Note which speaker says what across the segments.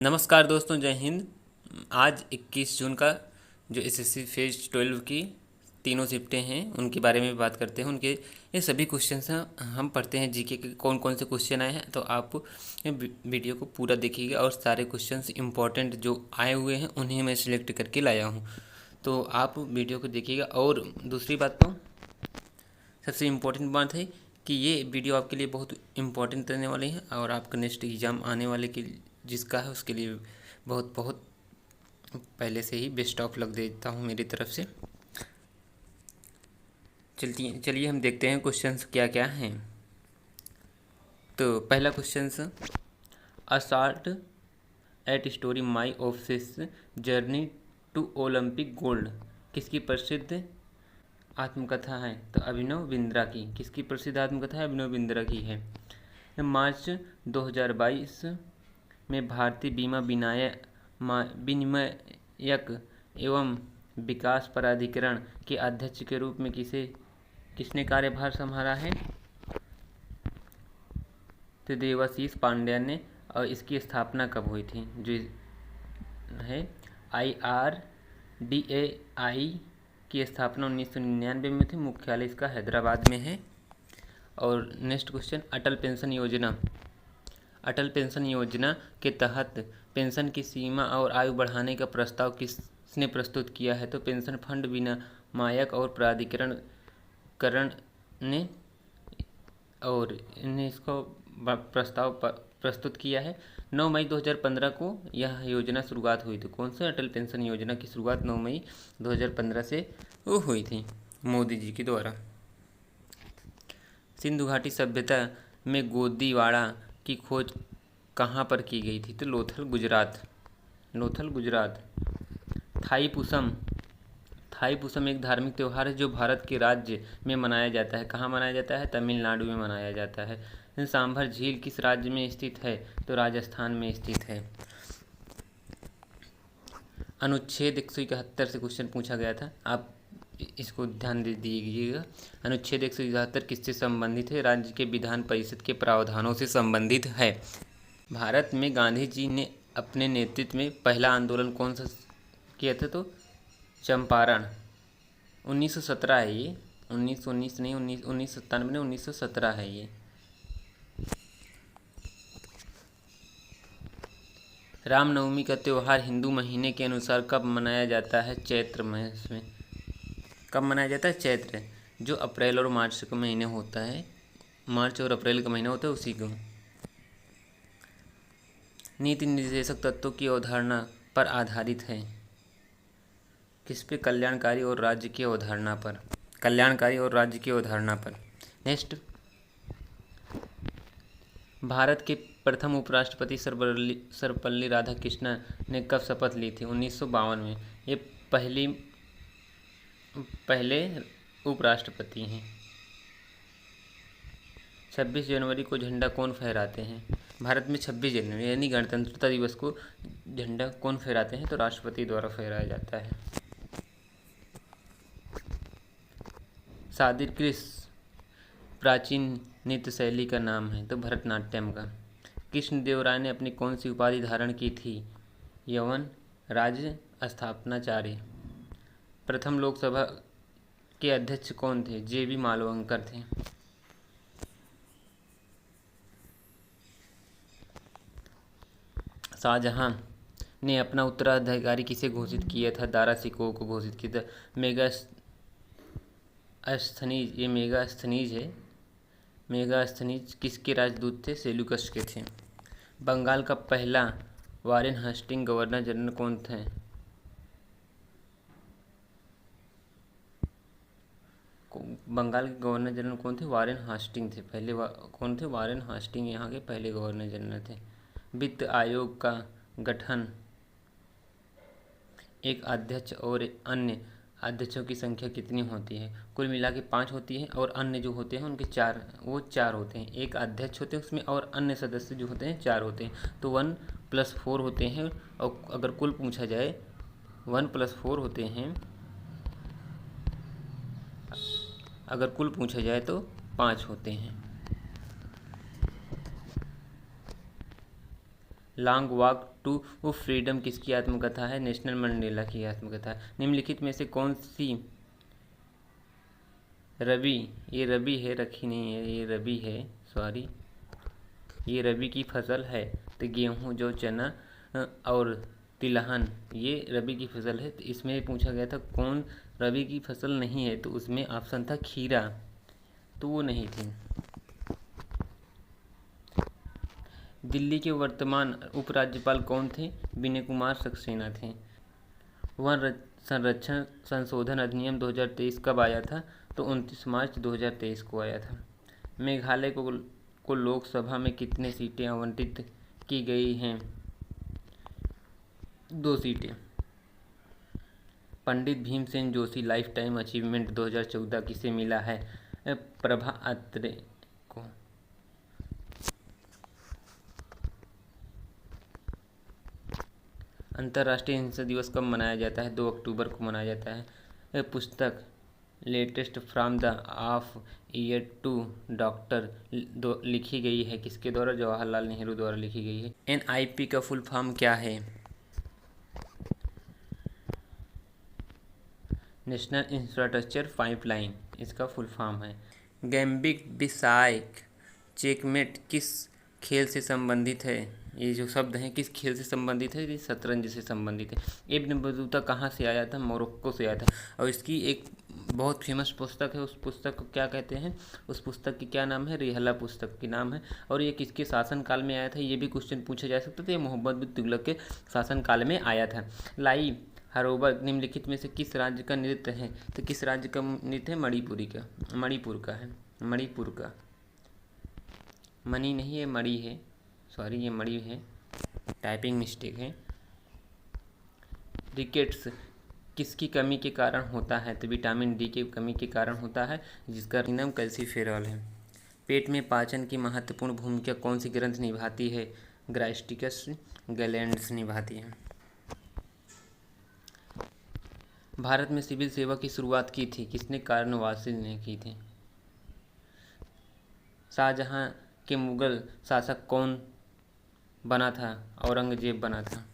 Speaker 1: नमस्कार दोस्तों, जय हिंद। आज 21 जून का जो एसएससी फेज 12 की तीनों शिफ्टें हैं उनके बारे में बात करते हैं। उनके ये सभी क्वेश्चंस हैं, हम पढ़ते हैं जीके के कौन कौन से क्वेश्चन आए हैं। तो आप वीडियो को पूरा देखिएगा और सारे क्वेश्चंस इंपॉर्टेंट जो आए हुए हैं उन्हें मैं सिलेक्ट करके लाया हूँ। तो आप वीडियो को देखिएगा। और दूसरी बात, तो सबसे इम्पोर्टेंट बात है कि ये वीडियो आपके लिए बहुत इम्पोर्टेंट रहने वाली है और आपका नेक्स्ट एग्ज़ाम आने वाले के जिसका है उसके लिए बहुत बहुत पहले से ही बेस्ट ऑफ लक देता हूँ मेरी तरफ से। चलिए हम देखते हैं क्वेश्चंस क्या क्या हैं। तो पहला questions, a shot at story my office journey to Olympic gold किसकी प्रसिद्ध आत्मकथा है? तो अभिनव बिंद्रा की। किसकी प्रसिद्ध आत्मकथा है? अभिनव बिंद्रा की है। मार्च 2022 में भारतीय बीमा विनिमयक एवं विकास प्राधिकरण के अध्यक्ष के रूप में किसने कार्यभार संभाला है? तो देवाशीष पांड्या ने। और इसकी स्थापना कब हुई थी? जो है IRDAI की स्थापना 1999 में थी। मुख्यालय इसका हैदराबाद में है। और नेक्स्ट क्वेश्चन, अटल पेंशन योजना। अटल पेंशन योजना के तहत पेंशन की सीमा और आयु बढ़ाने का प्रस्ताव किसने प्रस्तुत किया है? तो पेंशन फंड विनियामक और प्राधिकरण करण ने। और इन्हें इसको प्रस्ताव प्रस्तुत किया है। 9 मई 2015 को यह योजना शुरुआत हुई थी। कौन सा? अटल पेंशन योजना की शुरुआत 9 मई 2015 से वो हुई थी, मोदी जी के द्वारा। सिंधु घाटी सभ्यता में गोदीवाड़ा की खोज कहाँ पर की गई थी? तो लोथल, गुजरात। लोथल, गुजरात। थाईपुसम। थाईपुसम एक धार्मिक त्यौहार है जो भारत के राज्य में मनाया जाता है। कहाँ मनाया जाता है? तमिलनाडु में मनाया जाता है। सांभर झील किस राज्य में स्थित है? तो राजस्थान में स्थित है। अनुच्छेद 171 से क्वेश्चन पूछा गया था, आप इसको ध्यान दे दीजिएगा। अनुच्छेद 171 किससे संबंधित है? राज्य के विधान परिषद के प्रावधानों से संबंधित है। भारत में गांधी जी ने अपने नेतृत्व में पहला आंदोलन कौन सा किया था? तो चंपारण। 1917 है ये। 1919 नहीं, 1997 नहीं, 1917 है ये। रामनवमी का त्यौहार हिंदू महीने के अनुसार कब मनाया जाता है? चैत्र मास में। कब मनाया जाता है? चैत्र, जो अप्रैल और मार्च के महीने होता है। मार्च और अप्रैल का महीना होता है उसी को। नीति निर्देशक तत्वों की अवधारणा पर आधारित है। किस पे? कल्याणकारी और राज्य की अवधारणा पर। कल्याणकारी और राज्य की अवधारणा पर। नेक्स्ट, भारत के प्रथम उपराष्ट्रपति सर्वपल्ली राधाकृष्णन ने कब शपथ ली थी? 1952 में। ये पहले उपराष्ट्रपति हैं। 26 जनवरी को झंडा कौन फहराते हैं? भारत में 26 जनवरी यानी गणतंत्रता दिवस को झंडा कौन फहराते हैं? तो राष्ट्रपति द्वारा फहराया जाता है। सादिर किस प्राचीन नृत्य शैली का नाम है? तो भरतनाट्यम का। कृष्णदेव राय ने अपनी कौन सी उपाधि धारण की थी? यवन राज्य स्थापनाचार्य। प्रथम लोकसभा के अध्यक्ष कौन थे? JB मालवंकर थे। शाहजहां ने अपना उत्तराधिकारी किसे घोषित किया था? दारा शिकोह को घोषित किया था। मेगास्थनीज, ये मेगास्थनीज है। मेगास्थनीज किसके राजदूत थे? सेल्यूकस के थे। बंगाल का पहला वारेन हास्टिंग गवर्नर जनरल कौन थे? बंगाल के गवर्नर जनरल कौन थे? वारेन हास्टिंग थे। पहले कौन थे? वारेन हास्टिंग यहाँ के पहले गवर्नर जनरल थे। वित्त आयोग का गठन एक अध्यक्ष और अन्य अध्यक्षों की संख्या कितनी होती है? कुल मिला के 5 होती है और अन्य जो होते हैं उनके 4 होते हैं। एक अध्यक्ष होते हैं उसमें और अन्य सदस्य जो होते हैं 4 होते हैं। तो 1+4 होते हैं। और अगर कुल पूछा जाए 1+4 होते हैं। अगर कुल पूछा जाए तो 5 होते हैं। लॉन्ग वॉक टू फ्रीडम किसकी आत्मकथा है? नेशनल मंडेला की आत्मकथा है। निम्नलिखित में से कौन सी रबी, ये रबी है, रखी नहीं है, ये रबी है, सॉरी, ये रबी की फसल है? तो गेहूँ, जौ, चना और तिलहन ये रबी की फसल है। तो इसमें पूछा गया था कौन रबी की फसल नहीं है, तो उसमें ऑप्शन था खीरा, तो वो नहीं थी। दिल्ली के वर्तमान उपराज्यपाल कौन थे? विनय कुमार सक्सेना थे। वन संरक्षण संशोधन अधिनियम 2023 कब आया था? तो 29 मार्च 2023 को आया था। मेघालय को लोकसभा में कितने सीटें आवंटित की गई हैं? 2 सीटें। Pandit Bhimsen Joshi life time achievement 2014 किसे मिला है? प्रभा अत्रे को। अंतर्राष्ट्रीय हिंसा दिवस कब मनाया जाता है? 2 अक्टूबर को मनाया जाता है। पुस्तक latest from the of year to doctor लिखी गई है किसके द्वारा? जवाहरलाल नेहरू द्वारा लिखी गई है। NIP का फुल फॉर्म क्या है? नेशनल इंफ्रास्ट्रक्चर पाइपलाइन इसका फुल फॉर्म है। गैम्बिट बिसाइक चेकमेट किस खेल से संबंधित है? ये जो शब्द हैं किस खेल से संबंधित है? ये शतरंज से संबंधित है। इब्न बतूता कहाँ से आया था? मोरक्को से आया था। और इसकी एक बहुत फेमस पुस्तक है, उस पुस्तक को क्या कहते हैं? उस पुस्तक की क्या नाम है? रिहला पुस्तक की नाम है। और ये किसके शासनकाल में आया था? ये भी क्वेश्चन पूछा जा सकता था। ये मोहम्मद बिन तुगलक के शासनकाल में आया था। लाई हरोबर निम्नलिखित में से किस राज्य का नृत्य है? तो किस राज्य का नृत्य है? मणिपुर का है। मणिपुर का, मणि नहीं है, मणि है, सॉरी ये मणि है, टाइपिंग मिस्टेक है। रिकेट्स किसकी कमी के कारण होता है? तो विटामिन डी की कमी के कारण होता है, जिसका नाम कैल्सीफेरॉल है। पेट में पाचन की महत्वपूर्ण भूमिका कौन सी ग्रंथ निभाती है? ग्रास्टिकस गैलेंड्स निभाती है। भारत में सिविल सेवा की शुरुआत की थी किसने? कार्नवालिस ने की थी। शाहजहां के मुगल शासक कौन बना था? औरंगजेब बना था।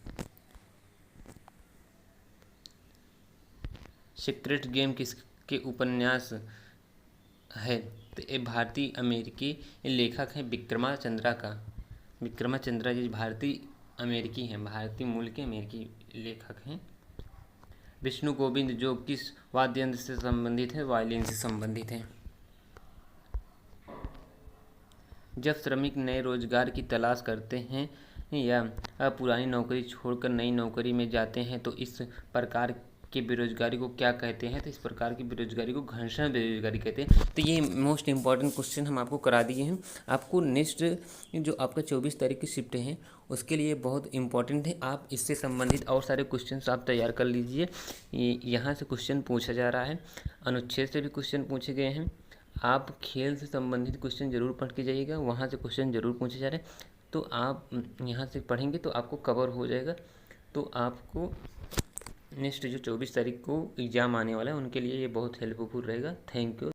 Speaker 1: सीक्रेट गेम किसके उपन्यास है? तो ये भारतीय अमेरिकी लेखक हैं विक्रमाचंद्रा का। विक्रमाचंद्रा जी भारतीय अमेरिकी हैं, भारतीय मूल के अमेरिकी लेखक हैं। विष्णु गोविंद जो किस वाद्य यंत्र से संबंधित है? वायलिन से संबंधित है। जब श्रमिक नए रोजगार की तलाश करते हैं या पुरानी नौकरी छोड़कर नई नौकरी में जाते हैं तो इस प्रकार की बेरोजगारी को क्या कहते हैं? तो इस प्रकार की बेरोजगारी को घर्षण बेरोजगारी कहते हैं। तो ये मोस्ट इंपॉर्टेंट क्वेश्चन हम आपको करा दिए हैं। आपको नेक्स्ट जो आपका 24 तारीख की शिफ्ट है उसके लिए बहुत इंपॉर्टेंट है। आप इससे संबंधित और सारे क्वेश्चन आप तैयार कर लीजिए। यहाँ से क्वेश्चन पूछा जा रहा है, अनुच्छेद से भी क्वेश्चन पूछे गए हैं। आप खेल से संबंधित क्वेश्चन जरूर पढ़ के जाइएगा, वहाँ से क्वेश्चन जरूर पूछे जा रहे हैं। तो आप यहाँ से पढ़ेंगे तो आपको कवर हो जाएगा। तो आपको नेक्स्ट जो 24 तारीख को एग्ज़ाम आने वाला है उनके लिए ये बहुत हेल्पफुल रहेगा। Thank you.